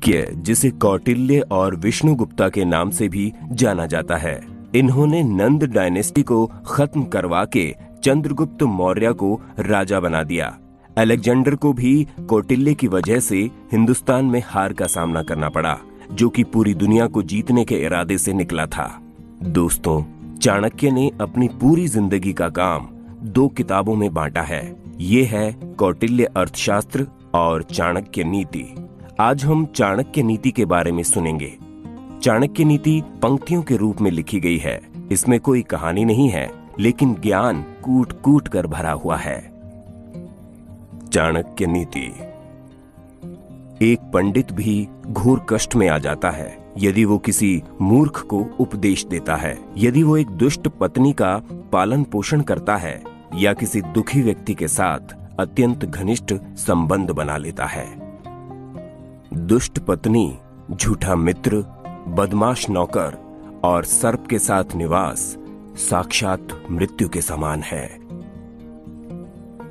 चाणक्य, जिसे कौटिल्य और विष्णुगुप्ता के नाम से भी जाना जाता है, इन्होंने नंद डायनेस्टी को खत्म करवा के चंद्रगुप्त मौर्य को राजा बना दिया। अलेक्जेंडर को भी कौटिल्य की वजह से हिंदुस्तान में हार का सामना करना पड़ा, जो कि पूरी दुनिया को जीतने के इरादे से निकला था। दोस्तों, चाणक्य ने अपनी पूरी जिंदगी का काम 2 किताबों में बांटा है। ये है कौटिल्य अर्थशास्त्र और चाणक्य नीति। आज हम चाणक्य नीति के बारे में सुनेंगे। चाणक्य नीति पंक्तियों के रूप में लिखी गई है। इसमें कोई कहानी नहीं है, लेकिन ज्ञान कूट कूट कर भरा हुआ है। चाणक्य नीति। एक पंडित भी घोर कष्ट में आ जाता है यदि वो किसी मूर्ख को उपदेश देता है, यदि वो एक दुष्ट पत्नी का पालन पोषण करता है या किसी दुखी व्यक्ति के साथ अत्यंत घनिष्ठ संबंध बना लेता है। दुष्ट पत्नी, झूठा मित्र, बदमाश नौकर और सर्प के साथ निवास साक्षात मृत्यु के समान है।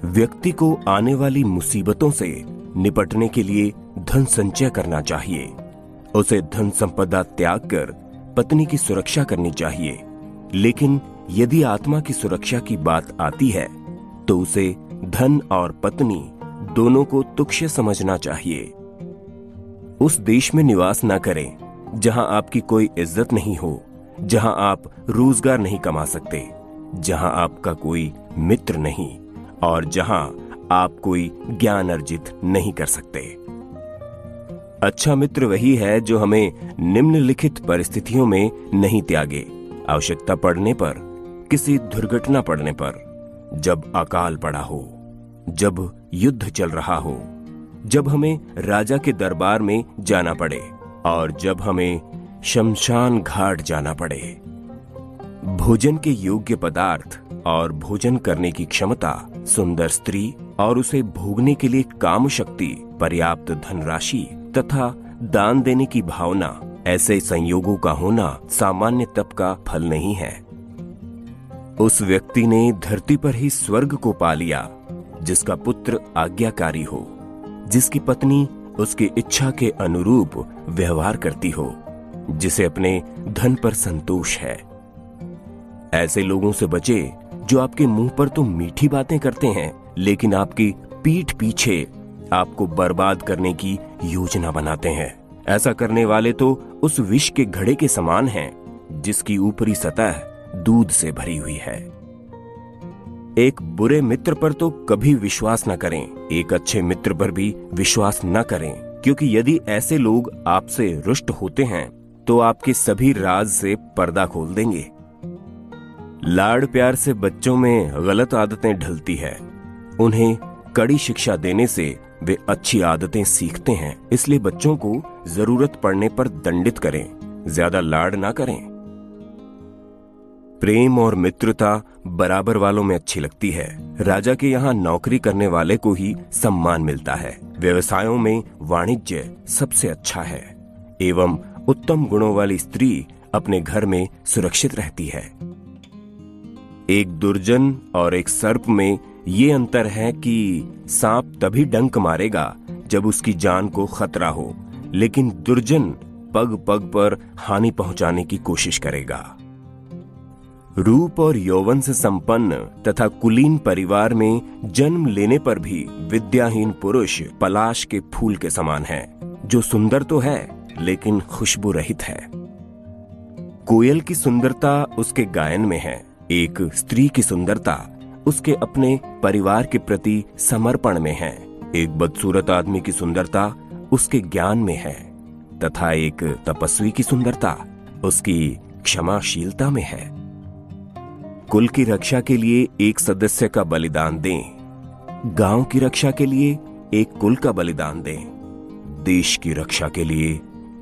व्यक्ति को आने वाली मुसीबतों से निपटने के लिए धन संचय करना चाहिए। उसे धन संपदा त्याग कर पत्नी की सुरक्षा करनी चाहिए। लेकिन यदि आत्मा की सुरक्षा की बात आती है तो उसे धन और पत्नी दोनों को तुच्छ समझना चाहिए। उस देश में निवास न करें जहां आपकी कोई इज्जत नहीं हो, जहां आप रोजगार नहीं कमा सकते, जहां आपका कोई मित्र नहीं और जहां आप कोई ज्ञान अर्जित नहीं कर सकते। अच्छा मित्र वही है जो हमें निम्नलिखित परिस्थितियों में नहीं त्यागे। आवश्यकता पड़ने पर, किसी दुर्घटना पड़ने पर, जब अकाल पड़ा हो, जब युद्ध चल रहा हो, जब हमें राजा के दरबार में जाना पड़े और जब हमें शमशान घाट जाना पड़े। भोजन के योग्य पदार्थ और भोजन करने की क्षमता, सुंदर स्त्री और उसे भोगने के लिए काम शक्ति, पर्याप्त धनराशि तथा दान देने की भावना, ऐसे संयोगों का होना सामान्य तप का फल नहीं है। उस व्यक्ति ने धरती पर ही स्वर्ग को पा लिया जिसका पुत्र आज्ञाकारी हो, जिसकी पत्नी उसकी इच्छा के अनुरूप व्यवहार करती हो, जिसे अपने धन पर संतोष है। ऐसे लोगों से बचे जो आपके मुंह पर तो मीठी बातें करते हैं, लेकिन आपकी पीठ पीछे आपको बर्बाद करने की योजना बनाते हैं। ऐसा करने वाले तो उस विष के घड़े के समान हैं, जिसकी ऊपरी सतह दूध से भरी हुई है। एक बुरे मित्र पर तो कभी विश्वास न करें, एक अच्छे मित्र पर भी विश्वास न करें, क्योंकि यदि ऐसे लोग आपसे रुष्ट होते हैं तो आपके सभी राज से पर्दा खोल देंगे। लाड़ प्यार से बच्चों में गलत आदतें ढलती है। उन्हें कड़ी शिक्षा देने से वे अच्छी आदतें सीखते हैं। इसलिए बच्चों को जरूरत पड़ने पर दंडित करें, ज्यादा लाड़ ना करें। प्रेम और मित्रता बराबर वालों में अच्छी लगती है। राजा के यहाँ नौकरी करने वाले को ही सम्मान मिलता है। व्यवसायों में वाणिज्य सबसे अच्छा है एवं उत्तम गुणों वाली स्त्री अपने घर में सुरक्षित रहती है। एक दुर्जन और एक सर्प में ये अंतर है कि सांप तभी डंक मारेगा जब उसकी जान को खतरा हो, लेकिन दुर्जन पग पग पर हानि पहुंचाने की कोशिश करेगा। रूप और यौवन से संपन्न तथा कुलीन परिवार में जन्म लेने पर भी विद्याहीन पुरुष पलाश के फूल के समान है, जो सुंदर तो है लेकिन खुशबू रहित है। कोयल की सुंदरता उसके गायन में है। एक स्त्री की सुंदरता उसके अपने परिवार के प्रति समर्पण में है। एक बदसूरत आदमी की सुंदरता उसके ज्ञान में है तथा एक तपस्वी की सुंदरता उसकी क्षमाशीलता में है। कुल की रक्षा के लिए एक सदस्य का बलिदान दें, गांव की रक्षा के लिए एक कुल का बलिदान दें, देश की रक्षा के लिए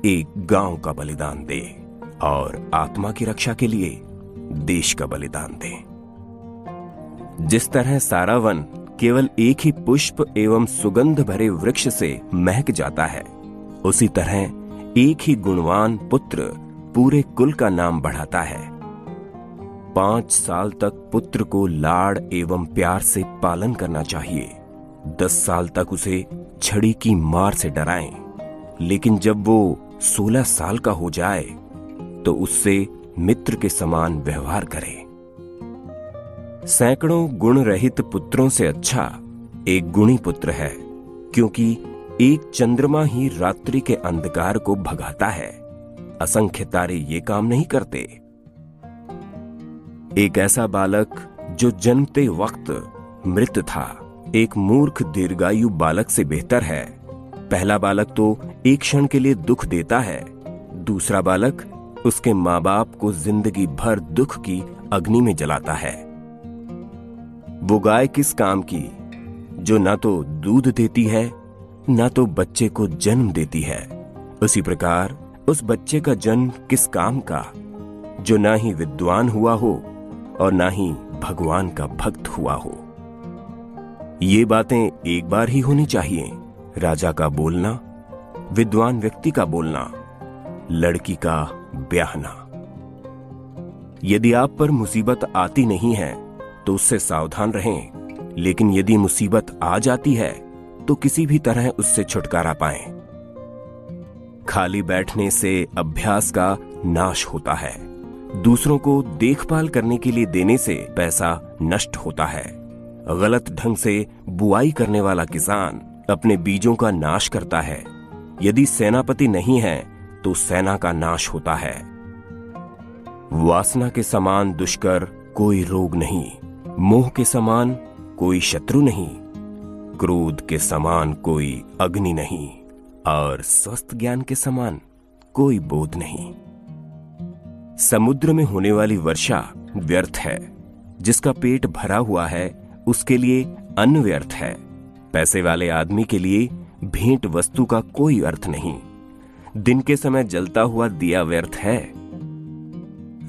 एक गांव का बलिदान दें और आत्मा की रक्षा के लिए देश का बलिदान दें। जिस तरह सारा वन केवल एक ही पुष्प एवं सुगंध भरे वृक्ष से महक जाता है, उसी तरह एक ही गुणवान पुत्र पूरे कुल का नाम बढ़ाता है। 5 साल तक पुत्र को लाड़ एवं प्यार से पालन करना चाहिए। 10 साल तक उसे छड़ी की मार से डराएं लेकिन जब वो 16 साल का हो जाए तो उससे मित्र के समान व्यवहार करे। सैकड़ों गुण रहित पुत्रों से अच्छा एक गुणी पुत्र है, क्योंकि एक चंद्रमा ही रात्रि के अंधकार को भगाता है, असंख्य तारे ये काम नहीं करते। एक ऐसा बालक जो जन्मते वक्त मृत था, एक मूर्ख दीर्घायु बालक से बेहतर है। पहला बालक तो एक क्षण के लिए दुख देता है, दूसरा बालक उसके माँ बाप को जिंदगी भर दुख की अग्नि में जलाता है। वो गाय किस काम की जो ना तो दूध देती है ना तो बच्चे को जन्म देती है, उसी प्रकार उस बच्चे का जन्म किस काम का जो ना ही विद्वान हुआ हो और ना ही भगवान का भक्त हुआ हो। ये बातें एक बार ही होनी चाहिए, राजा का बोलना, विद्वान व्यक्ति का बोलना, लड़की का ब्याहना। यदि आप पर मुसीबत आती नहीं है तो उससे सावधान रहें, लेकिन यदि मुसीबत आ जाती है तो किसी भी तरह उससे छुटकारा पाएं। खाली बैठने से अभ्यास का नाश होता है, दूसरों को देखभाल करने के लिए देने से पैसा नष्ट होता है। गलत ढंग से बुआई करने वाला किसान अपने बीजों का नाश करता है। यदि सेनापति नहीं है तो सेना का नाश होता है। वासना के समान दुष्कर कोई रोग नहीं, मोह के समान कोई शत्रु नहीं, क्रोध के समान कोई अग्नि नहीं और स्वस्थ ज्ञान के समान कोई बोध नहीं। समुद्र में होने वाली वर्षा व्यर्थ है, जिसका पेट भरा हुआ है उसके लिए अन्न व्यर्थ है। पैसे वाले आदमी के लिए भेंट वस्तु का कोई अर्थ नहीं। दिन के समय जलता हुआ दिया व्यर्थ है।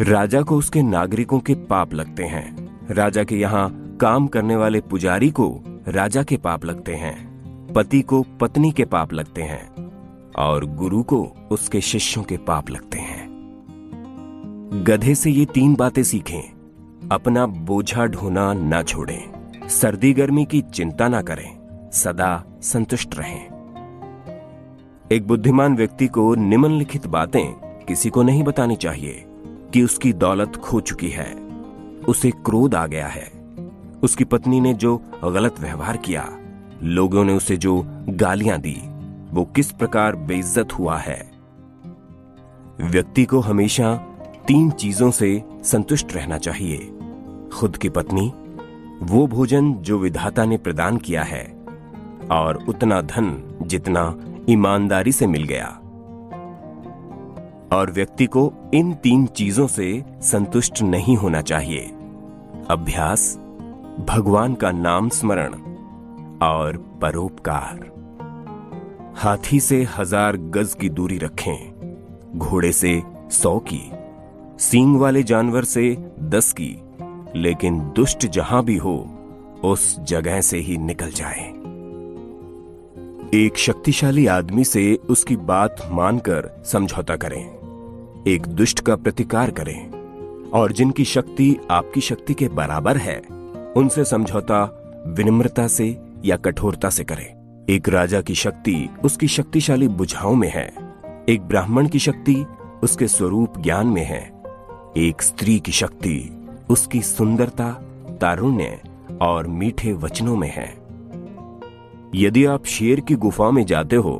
राजा को उसके नागरिकों के पाप लगते हैं, राजा के यहाँ काम करने वाले पुजारी को राजा के पाप लगते हैं, पति को पत्नी के पाप लगते हैं और गुरु को उसके शिष्यों के पाप लगते हैं। गधे से ये 3 बातें सीखें। अपना बोझा ढोना ना छोड़ें, सर्दी गर्मी की चिंता ना करें, सदा संतुष्ट रहें। एक बुद्धिमान व्यक्ति को निम्नलिखित बातें किसी को नहीं बतानी चाहिए कि उसकी दौलत खो चुकी है, उसे क्रोध आ गया है, उसकी पत्नी ने जो गलत व्यवहार किया, लोगों ने उसे जो गालियां दी, वो किस प्रकार बेइज्जत हुआ है। व्यक्ति को हमेशा 3 चीजों से संतुष्ट रहना चाहिए: खुद की पत्नी, वो भोजन जो विधाता ने प्रदान किया है और उतना धन जितना ईमानदारी से मिल गया। और व्यक्ति को इन 3 चीजों से संतुष्ट नहीं होना चाहिए: अभ्यास, भगवान का नाम स्मरण और परोपकार। हाथी से 1000 गज की दूरी रखें, घोड़े से 100 की, सींग वाले जानवर से 10 की, लेकिन दुष्ट जहां भी हो उस जगह से ही निकल जाए। एक शक्तिशाली आदमी से उसकी बात मानकर समझौता करें, एक दुष्ट का प्रतिकार करें, और जिनकी शक्ति आपकी शक्ति के बराबर है उनसे समझौता विनम्रता से या कठोरता से करें। एक राजा की शक्ति उसकी शक्तिशाली बुझाओं में है, एक ब्राह्मण की शक्ति उसके स्वरूप ज्ञान में है, एक स्त्री की शक्ति उसकी सुंदरता, तारुण्य और मीठे वचनों में है। यदि आप शेर की गुफा में जाते हो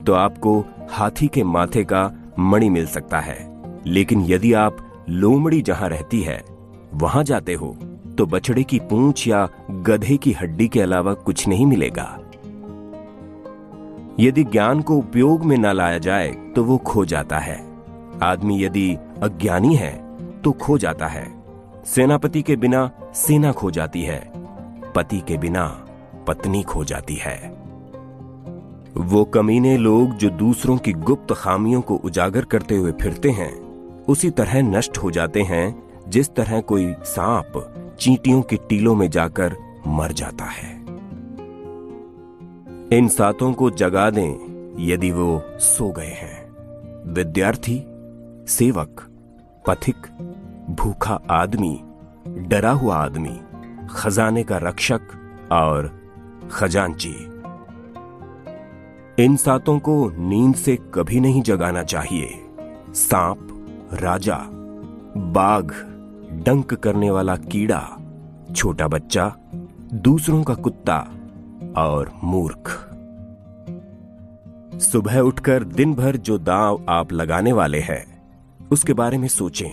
तो आपको हाथी के माथे का मणि मिल सकता है, लेकिन यदि आप लोमड़ी जहां रहती है वहां जाते हो तो बछड़े की पूंछ या गधे की हड्डी के अलावा कुछ नहीं मिलेगा। यदि ज्ञान को उपयोग में न लाया जाए तो वो खो जाता है। आदमी यदि अज्ञानी है तो खो जाता है। सेनापति के बिना सेना खो जाती है, पति के बिना पत्नी खो जाती है। वो कमीने लोग जो दूसरों की गुप्त खामियों को उजागर करते हुए फिरते हैं उसी तरह नष्ट हो जाते हैं जिस तरह कोई सांप चींटियों की टीलों में जाकर मर जाता है। इन 7 को जगा दें यदि वो सो गए हैं: विद्यार्थी, सेवक, पथिक, भूखा आदमी, डरा हुआ आदमी, खजाने का रक्षक और खजांची। इन सातों को नींद से कभी नहीं जगाना चाहिए। सांप, राजा, बाघ, डंक करने वाला कीड़ा, छोटा बच्चा, दूसरों का कुत्ता और मूर्ख। सुबह उठकर दिन भर जो दांव आप लगाने वाले हैं उसके बारे में सोचें।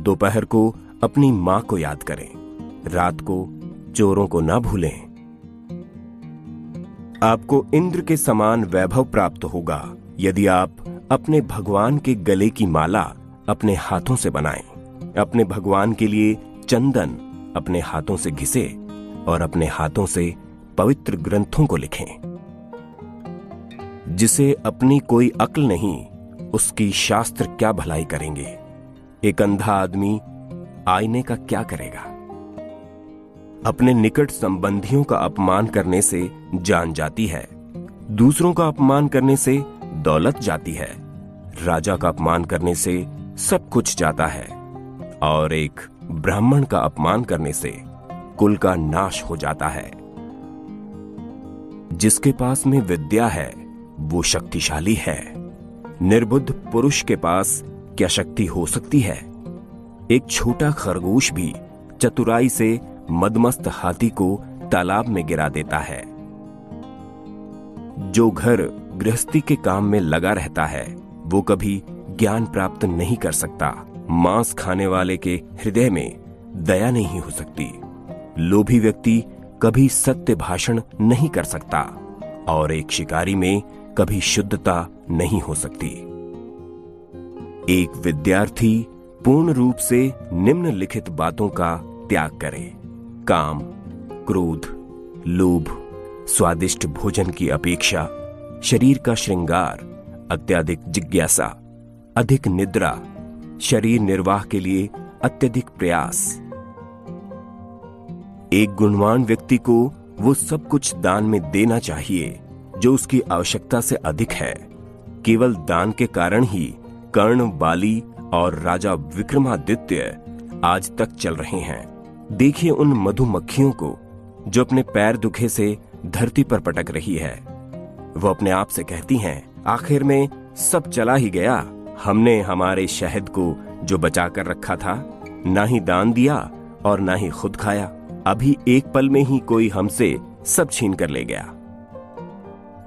दोपहर को अपनी मां को याद करें। रात को चोरों को ना भूलें। आपको इंद्र के समान वैभव प्राप्त होगा यदि आप अपने भगवान के गले की माला अपने हाथों से बनाएं। अपने भगवान के लिए चंदन अपने हाथों से घिसे और अपने हाथों से पवित्र ग्रंथों को लिखें। जिसे अपनी कोई अक्ल नहीं, उसकी शास्त्र क्या भलाई करेंगे। एक अंधा आदमी आईने का क्या करेगा। अपने निकट संबंधियों का अपमान करने से जान जाती है। दूसरों का अपमान करने से दौलत जाती है। राजा का अपमान करने से सब कुछ जाता है और एक ब्राह्मण का अपमान करने से कुल का नाश हो जाता है। जिसके पास में विद्या है वो शक्तिशाली है। निर्बुद्ध पुरुष के पास क्या शक्ति हो सकती है। एक छोटा खरगोश भी चतुराई से मदमस्त हाथी को तालाब में गिरा देता है। जो घर गृहस्थी के काम में लगा रहता है वो कभी ज्ञान प्राप्त नहीं कर सकता। मांस खाने वाले के हृदय में दया नहीं हो सकती। लोभी व्यक्ति कभी सत्य भाषण नहीं कर सकता और एक शिकारी में कभी शुद्धता नहीं हो सकती। एक विद्यार्थी पूर्ण रूप से निम्नलिखित बातों का त्याग करे। काम, क्रोध, लोभ, स्वादिष्ट भोजन की अपेक्षा, शरीर का श्रृंगार, अत्यधिक जिज्ञासा, अधिक निद्रा, शरीर निर्वाह के लिए अत्यधिक प्रयास। एक गुणवान व्यक्ति को वो सब कुछ दान में देना चाहिए जो उसकी आवश्यकता से अधिक है। केवल दान के कारण ही कर्ण, बाली और राजा विक्रमादित्य आज तक चल रहे हैं। देखिए उन मधुमक्खियों को जो अपने पैर दुखे से धरती पर पटक रही है। वो अपने आप से कहती हैं, आखिर में सब चला ही गया। हमने हमारे शहद को जो बचा कर रखा था ना ही दान दिया और ना ही खुद खाया। अभी एक पल में ही कोई हमसे सब छीन कर ले गया।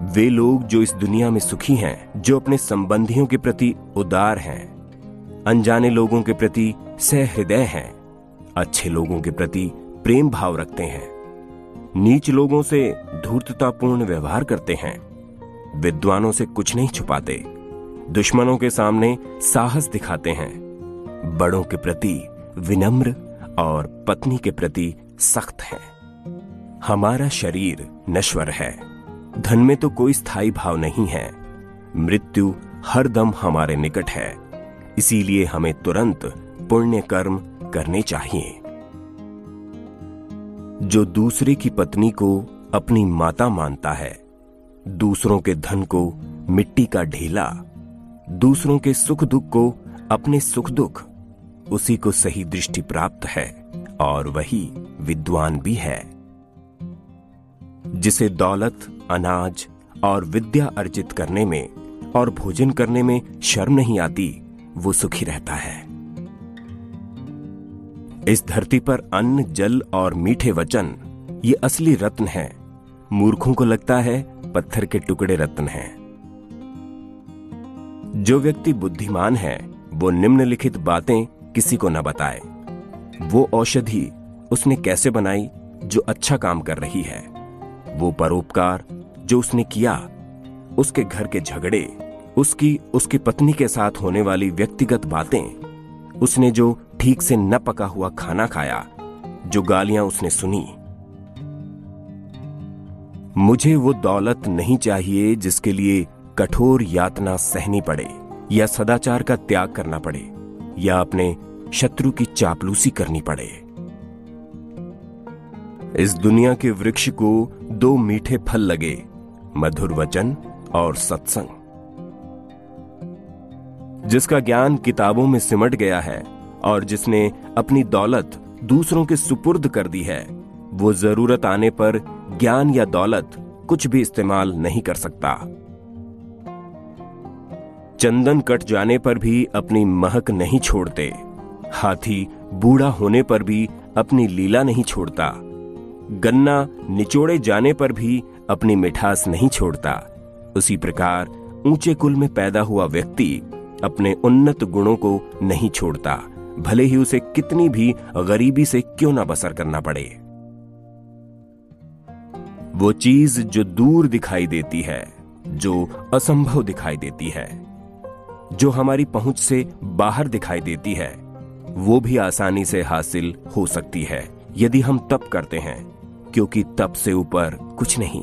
वे लोग जो इस दुनिया में सुखी हैं, जो अपने संबंधियों के प्रति उदार हैं, अनजाने लोगों के प्रति सहृदय हैं, अच्छे लोगों के प्रति प्रेम भाव रखते हैं, नीच लोगों से धूर्ततापूर्ण व्यवहार करते हैं, विद्वानों से कुछ नहीं छुपाते, दुश्मनों के सामने साहस दिखाते हैं, बड़ों के प्रति विनम्र और पत्नी के प्रति सख्त हैं। हमारा शरीर नश्वर है। धन में तो कोई स्थायी भाव नहीं है। मृत्यु हर दम हमारे निकट है। इसीलिए हमें तुरंत पुण्य कर्म करने चाहिए। जो दूसरे की पत्नी को अपनी माता मानता है, दूसरों के धन को मिट्टी का ढेला, दूसरों के सुख दुख को अपने सुख दुख, उसी को सही दृष्टि प्राप्त है और वही विद्वान भी है। जिसे दौलत, अनाज और विद्या अर्जित करने में और भोजन करने में शर्म नहीं आती, वो सुखी रहता है। इस धरती पर अन्न, जल और मीठे वचन ये असली रत्न हैं। मूर्खों को लगता है पत्थर के टुकड़े रत्न हैं। जो व्यक्ति बुद्धिमान है वो निम्नलिखित बातें किसी को न बताए। वो औषधि उसने कैसे बनाई जो अच्छा काम कर रही है, वो परोपकार जो उसने किया, उसके घर के झगड़े, उसकी पत्नी के साथ होने वाली व्यक्तिगत बातें, उसने जो ठीक से न पका हुआ खाना खाया, जो गालियां उसने सुनी। मुझे वो दौलत नहीं चाहिए जिसके लिए कठोर यातना सहनी पड़े या सदाचार का त्याग करना पड़े या अपने शत्रु की चापलूसी करनी पड़े। इस दुनिया के वृक्ष को दो मीठे फल लगे, मधुर वचन और सत्संग। जिसका ज्ञान किताबों में सिमट गया है और जिसने अपनी दौलत दूसरों के सुपुर्द कर दी है, वो जरूरत आने पर ज्ञान या दौलत कुछ भी इस्तेमाल नहीं कर सकता। चंदन कट जाने पर भी अपनी महक नहीं छोड़ते, हाथी बूढ़ा होने पर भी अपनी लीला नहीं छोड़ता, गन्ना निचोड़े जाने पर भी अपनी मिठास नहीं छोड़ता, उसी प्रकार ऊंचे कुल में पैदा हुआ व्यक्ति अपने उन्नत गुणों को नहीं छोड़ता, भले ही उसे कितनी भी गरीबी से क्यों ना बसर करना पड़े। वो चीज जो दूर दिखाई देती है, जो असंभव दिखाई देती है, जो हमारी पहुंच से बाहर दिखाई देती है, वो भी आसानी से हासिल हो सकती है यदि हम तप करते हैं, क्योंकि तप से ऊपर कुछ नहीं।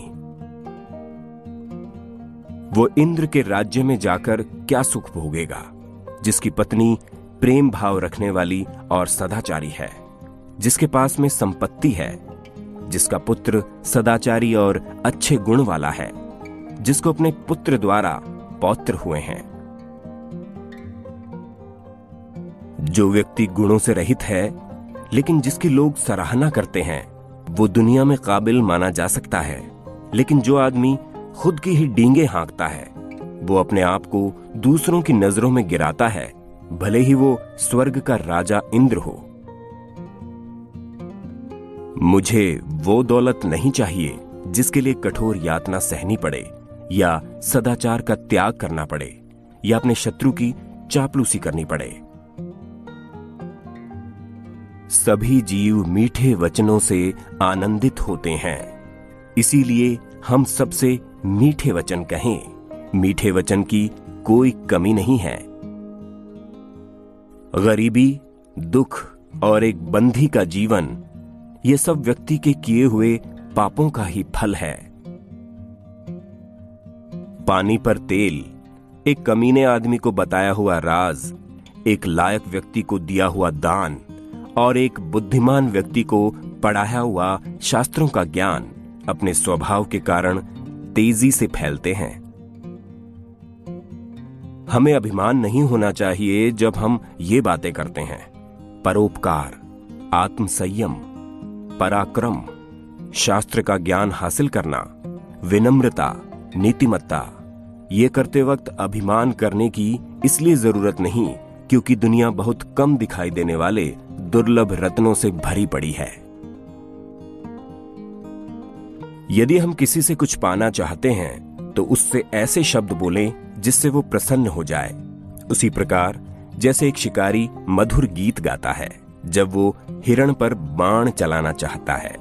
वो इंद्र के राज्य में जाकर क्या सुख भोगेगा, जिसकी पत्नी प्रेम भाव रखने वाली और सदाचारी है, जिसके पास में संपत्ति है, जिसका पुत्र सदाचारी और अच्छे गुण वाला है, जिसको अपने पुत्र द्वारा पौत्र हुए हैं। जो व्यक्ति गुणों से रहित है लेकिन जिसकी लोग सराहना करते हैं, वो दुनिया में काबिल माना जा सकता है, लेकिन जो आदमी खुद की ही डींगे हाँकता है, वो अपने आप को दूसरों की नजरों में गिराता है, भले ही वो स्वर्ग का राजा इंद्र हो। मुझे वो दौलत नहीं चाहिए जिसके लिए कठोर यातना सहनी पड़े, या सदाचार का त्याग करना पड़े, या अपने शत्रु की चापलूसी करनी पड़े। सभी जीव मीठे वचनों से आनंदित होते हैं, इसीलिए हम सबसे मीठे वचन कहें। मीठे वचन की कोई कमी नहीं है। गरीबी, दुख और एक बंधी का जीवन, ये सब व्यक्ति के किए हुए पापों का ही फल है। पानी पर तेल, एक कमीने आदमी को बताया हुआ राज, एक लायक व्यक्ति को दिया हुआ दान और एक बुद्धिमान व्यक्ति को पढ़ाया हुआ शास्त्रों का ज्ञान अपने स्वभाव के कारण तेजी से फैलते हैं। हमें अभिमान नहीं होना चाहिए जब हम ये बातें करते हैं। परोपकार, आत्मसंयम, पराक्रम, शास्त्र का ज्ञान हासिल करना, विनम्रता, नीतिमत्ता, ये करते वक्त अभिमान करने की इसलिए जरूरत नहीं क्योंकि दुनिया बहुत कम दिखाई देने वाले दुर्लभ रत्नों से भरी पड़ी है। यदि हम किसी से कुछ पाना चाहते हैं तो उससे ऐसे शब्द बोलें जिससे वो प्रसन्न हो जाए। उसी प्रकार जैसे एक शिकारी मधुर गीत गाता है जब वो हिरण पर बाण चलाना चाहता है।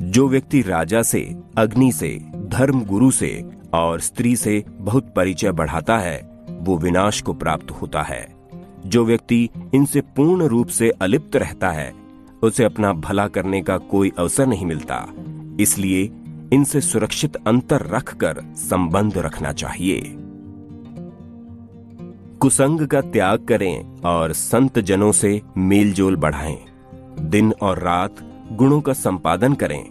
जो व्यक्ति राजा से, अग्नि से, धर्म गुरु से और स्त्री से बहुत परिचय बढ़ाता है, वो विनाश को प्राप्त होता है। जो व्यक्ति इनसे पूर्ण रूप से अलिप्त रहता है, उसे अपना भला करने का कोई अवसर नहीं मिलता। इसलिए इनसे सुरक्षित अंतर रखकर संबंध रखना चाहिए। कुसंग का त्याग करें और संत जनों से मेलजोल बढ़ाएं। दिन और रात गुणों का संपादन करें,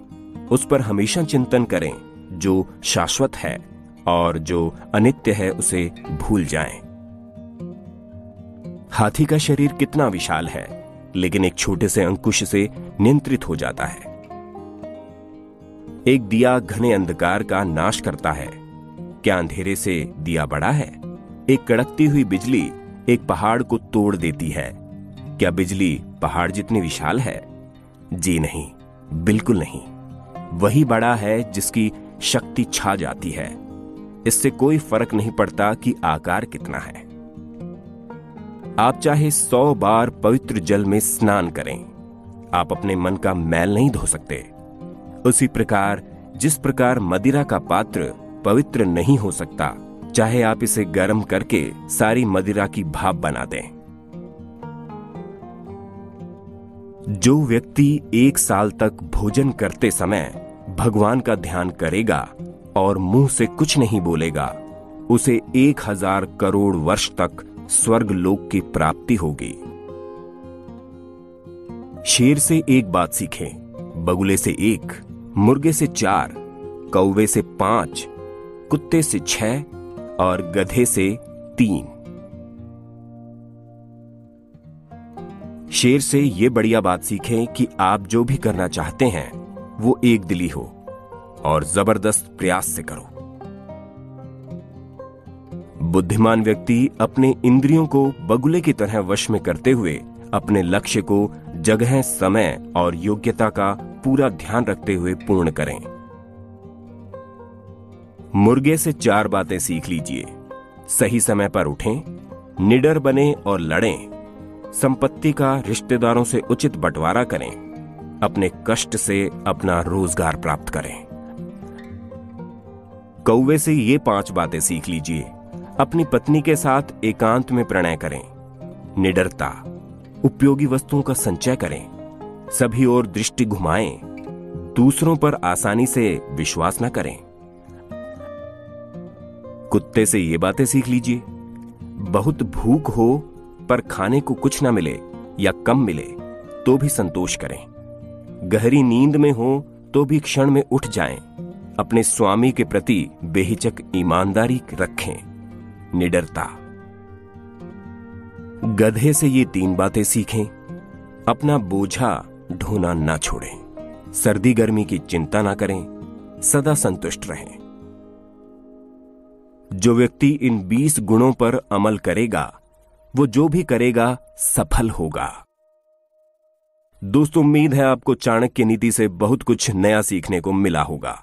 उस पर हमेशा चिंतन करें जो शाश्वत है, और जो अनित्य है उसे भूल जाएं। हाथी का शरीर कितना विशाल है, लेकिन एक छोटे से अंकुश से नियंत्रित हो जाता है। एक दिया घने अंधकार का नाश करता है, क्या अंधेरे से दिया बड़ा है? एक कड़कती हुई बिजली एक पहाड़ को तोड़ देती है, क्या बिजली पहाड़ जितनी विशाल है? जी नहीं, बिल्कुल नहीं। वही बड़ा है जिसकी शक्ति छा जाती है। इससे कोई फर्क नहीं पड़ता कि आकार कितना है। आप चाहे 100 बार पवित्र जल में स्नान करें, आप अपने मन का मैल नहीं धो सकते। उसी प्रकार जिस प्रकार मदिरा का पात्र पवित्र नहीं हो सकता, चाहे आप इसे गर्म करके सारी मदिरा की भाप बना दें। जो व्यक्ति 1 साल तक भोजन करते समय भगवान का ध्यान करेगा और मुंह से कुछ नहीं बोलेगा, उसे 1000 करोड़ वर्ष तक स्वर्ग लोक की प्राप्ति होगी। शेर से एक बात सीखें, बगुले से 1, मुर्गे से 4, कौवे से 5, कुत्ते से 6 और गधे से 3। शेर से यह बढ़िया बात सीखें कि आप जो भी करना चाहते हैं वो एक दिली हो और जबरदस्त प्रयास से करो। बुद्धिमान व्यक्ति अपने इंद्रियों को बगुले की तरह वश में करते हुए अपने लक्ष्य को जगह, समय और योग्यता का पूरा ध्यान रखते हुए पूर्ण करें। मुर्गे से 4 बातें सीख लीजिए। सही समय पर उठें, निडर बने और लड़ें, संपत्ति का रिश्तेदारों से उचित बंटवारा करें, अपने कष्ट से अपना रोजगार प्राप्त करें। कौवे से ये 5 बातें सीख लीजिए। अपनी पत्नी के साथ एकांत में प्रणय करें, निडरता, उपयोगी वस्तुओं का संचय करें, सभी ओर दृष्टि घुमाएं, दूसरों पर आसानी से विश्वास न करें। कुत्ते से ये बातें सीख लीजिए। बहुत भूख हो पर खाने को कुछ ना मिले या कम मिले तो भी संतोष करें। गहरी नींद में हो तो भी क्षण में उठ जाएं। अपने स्वामी के प्रति बेहिचक ईमानदारी रखें, निडरता। गधे से ये 3 बातें सीखें। अपना बोझा ढोना ना छोड़ें, सर्दी गर्मी की चिंता ना करें, सदा संतुष्ट रहें। जो व्यक्ति इन 20 गुणों पर अमल करेगा वो जो भी करेगा सफल होगा। दोस्तों, उम्मीद है आपको चाणक्य नीति से बहुत कुछ नया सीखने को मिला होगा।